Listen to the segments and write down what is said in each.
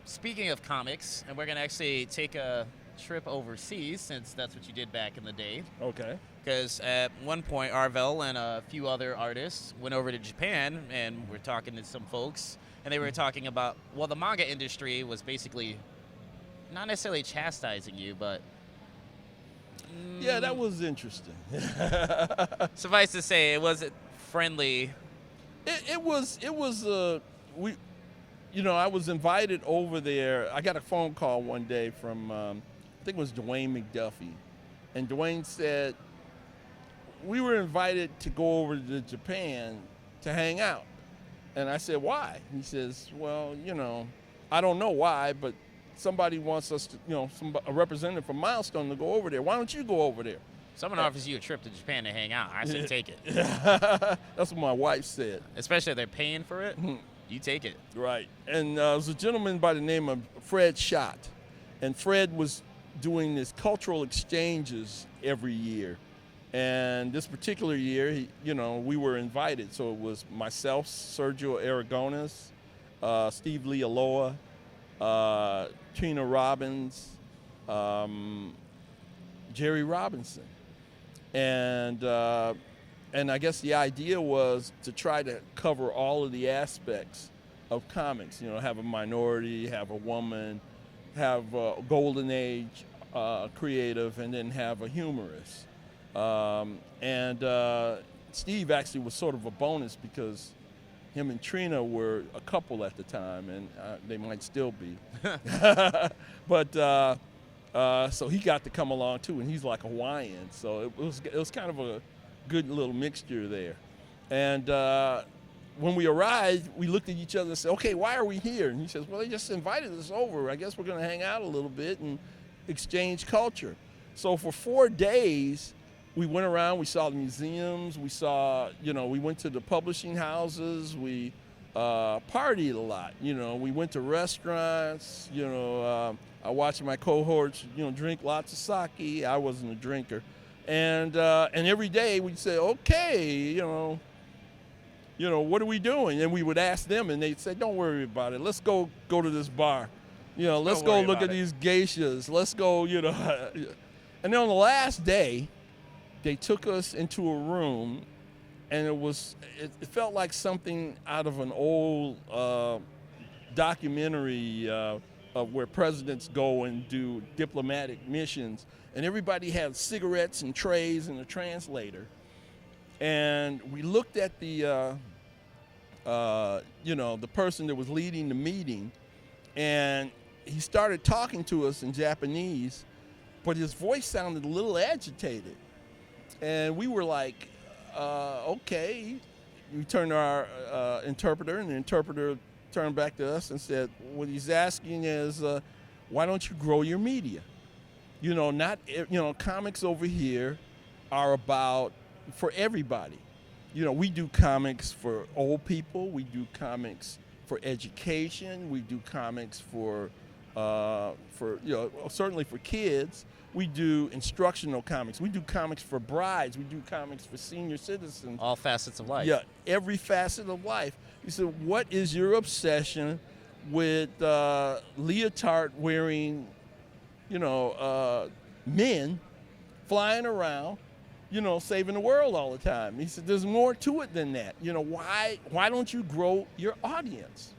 speaking of comics, and we're going to actually take a trip overseas since that's what you did back in the day. Okay. Because at one point, Arvell and a few other artists went over to Japan, and we're talking to some folks, and they were talking about, well, the manga industry was basically not necessarily chastising you, but Yeah, that was interesting. suffice to say, it wasn't friendly. It was we, I was invited over there. I got a phone call one day from I think it was Dwayne McDuffie, and Dwayne said we were invited to go over to Japan to hang out, and I said why? He says, well, I don't know why, but somebody wants us to, a representative from Milestone to go over there. Why don't you go over there? Someone offers you a trip to Japan to hang out. I say take it. That's what my wife said. Especially if they're paying for it, you take it. Right. And there was a gentleman by the name of Fred Schott. And Fred was doing this cultural exchanges every year. And this particular year, we were invited. So it was myself, Sergio Aragones, Steve Lee Aloha, Trina Robbins, Jerry Robinson. And I guess the idea was to try to cover all of the aspects of comics. Have a minority, have a woman, have a golden age creative, and then have a humorist. Steve actually was sort of a bonus because him and Trina were a couple at the time, and they might still be. But so he got to come along too, and he's like Hawaiian, so it was kind of a good little mixture there. And when we arrived, we looked at each other and said, okay, why are we here? And he says, well, they just invited us over. I guess we're going to hang out a little bit and exchange culture. So for 4 days, we went around, we saw the museums, we saw, we went to the publishing houses, we partied a lot, we went to restaurants, I watched my cohorts, drink lots of sake. I wasn't a drinker. And every day we'd say, okay, what are we doing? And we would ask them, and they'd say, don't worry about it. Let's go to this bar. Let's go look at these geishas. Let's go, And then on the last day, they took us into a room, and it felt like something out of an old documentary of where presidents go and do diplomatic missions. And everybody had cigarettes and trays and a translator. And we looked at the person that was leading the meeting, and he started talking to us in Japanese, but his voice sounded a little agitated. And we were like, okay. We turned to our interpreter, and the interpreter turned back to us and said, what he's asking is, why don't you grow your media? Comics over here are about for everybody. We do comics for old people. We do comics for education. We do comics for certainly for kids. We do instructional comics. We do comics for brides. We do comics for senior citizens. All facets of life. Yeah, every facet of life. He said, what is your obsession with leotard wearing, men flying around, saving the world all the time? He said, there's more to it than that. Why don't you grow your audience?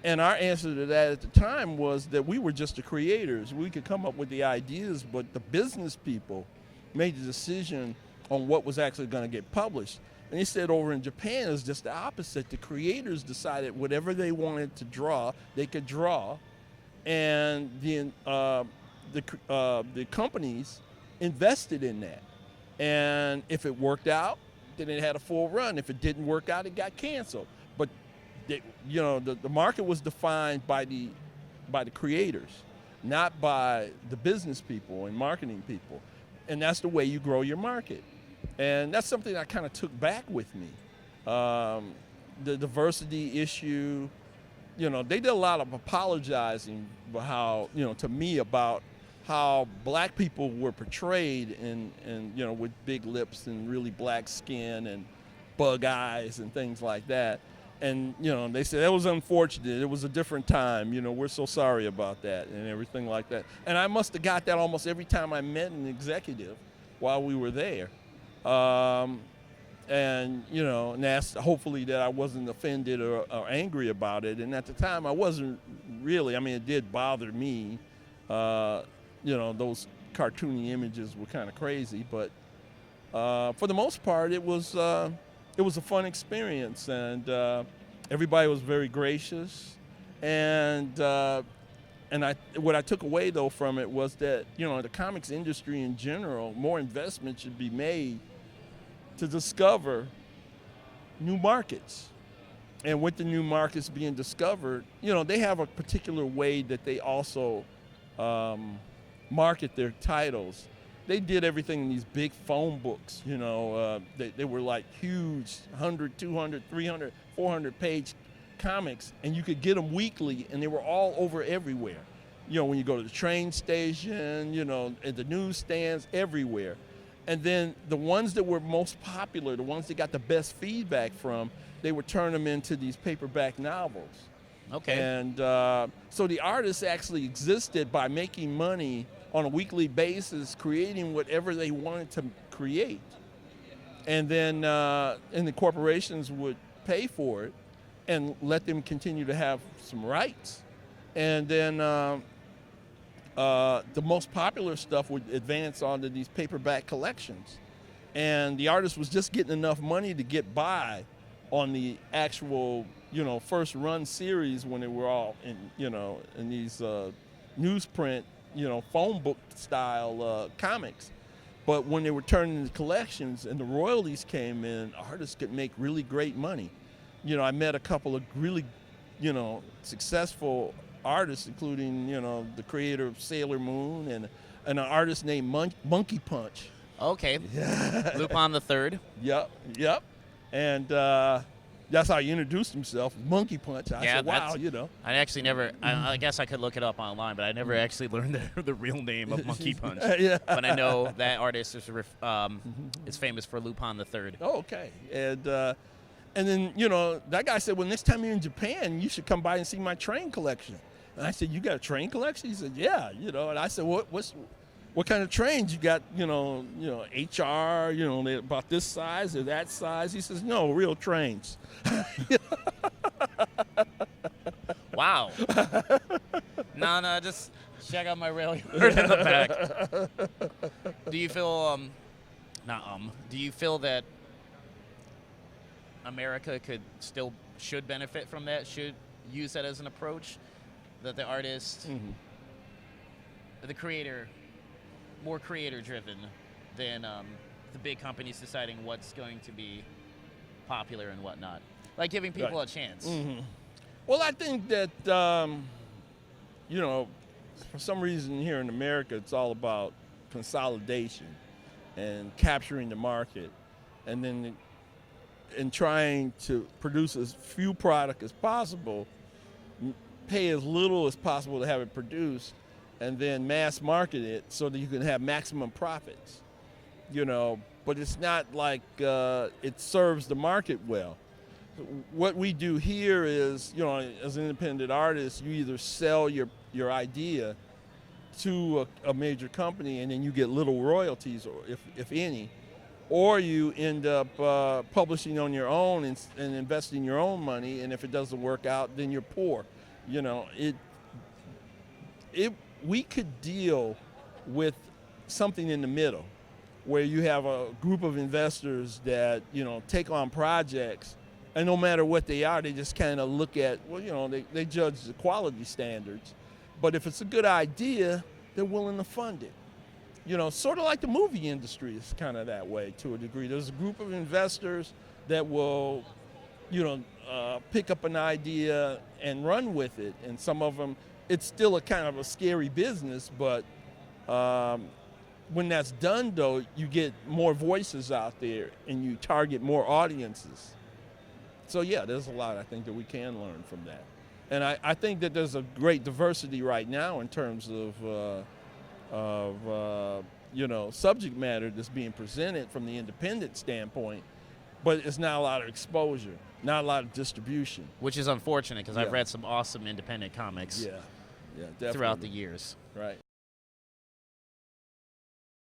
And our answer to that at the time was that we were just the creators. We could come up with the ideas, but the business people made the decision on what was actually going to get published. And he said over in Japan, it's just the opposite. The creators decided whatever they wanted to draw, they could draw. And the companies invested in that. And if it worked out, then it had a full run. If it didn't work out, it got canceled. But the market was defined by the creators, not by the business people and marketing people. And that's the way you grow your market. And that's something I kind of took back with me. The diversity issue, they did a lot of apologizing to me about how black people were portrayed in with big lips and really black skin and bug eyes and things like that. And, they said that was unfortunate. It was a different time. We're so sorry about that and everything like that. And I must have got that almost every time I met an executive while we were there. And asked hopefully that I wasn't offended or angry about it. And at the time I wasn't really. I mean, it did bother me. Those cartoony images were kind of crazy. But for the most part, it was a fun experience. And everybody was very gracious. And what I took away, though, from it was that, the comics industry in general, more investment should be made to discover new markets. And with the new markets being discovered, they have a particular way that they also market their titles. They did everything in these big phone books, they were like huge 100, 200, 300, 400 page comics, and you could get them weekly, and they were all over everywhere. When you go to the train station, at the newsstands, everywhere. And then the ones that were most popular, the ones that got the best feedback from, they would turn them into these paperback novels. Okay. And so the artists actually existed by making money on a weekly basis, creating whatever they wanted to create. And then the corporations would pay for it and let them continue to have some rights. And then the most popular stuff would advance onto these paperback collections. And the artist was just getting enough money to get by on the actual, first run series when they were all in these newsprint, phone book style comics. But when they were turned into collections and the royalties came in, artists could make really great money. I met a couple of really, successful artists, including, the creator of Sailor Moon and an artist named Monkey Punch. Okay. Lupin the Third. Yep. And that's how he introduced himself, Monkey Punch. I said, wow, I actually never, I guess I could look it up online, but I never actually learned the real name of Monkey Punch. Yeah. But I know that artist is famous for Lupin the Third. Oh, okay. And then, that guy said, well, next time you're in Japan, you should come by and see my train collection. And I said, you got a train collection? He said, yeah, and I said, what kind of trains you got? HR, they about this size or that size. He says, no, real trains. Wow. No, just check out my rail yard in the back. Do you feel do you feel that America should benefit from that? Should use that as an approach? That the artist, the creator, more creator-driven than the big companies deciding what's going to be popular and whatnot. Like giving people a chance. Mm-hmm. Well, I think that, for some reason here in America, it's all about consolidation and capturing the market and then trying to produce as few product as possible, pay as little as possible to have it produced, and then mass market it so that you can have maximum profits. But it's not like it serves the market well. What we do here is, as an independent artist, you either sell your idea to a major company and then you get little royalties, or if any, or you end up publishing on your own and investing your own money, and if it doesn't work out, then you're poor. We could deal with something in the middle where you have a group of investors that, take on projects, and no matter what they are, they just kind of look at, they judge the quality standards. But if it's a good idea, they're willing to fund it. Sort of like the movie industry is kind of that way to a degree. There's a group of investors that will, pick up an idea and run with it. And some of them, it's still a kind of a scary business, but when that's done, though, you get more voices out there and you target more audiences. So, yeah, there's a lot, I think, that we can learn from that. And I think that there's a great diversity right now in terms of subject matter that's being presented from the independent standpoint. but it's not a lot of exposure, not a lot of distribution. Which is unfortunate because I've Yeah. read some awesome independent comics Yeah, definitely. throughout the years. Right.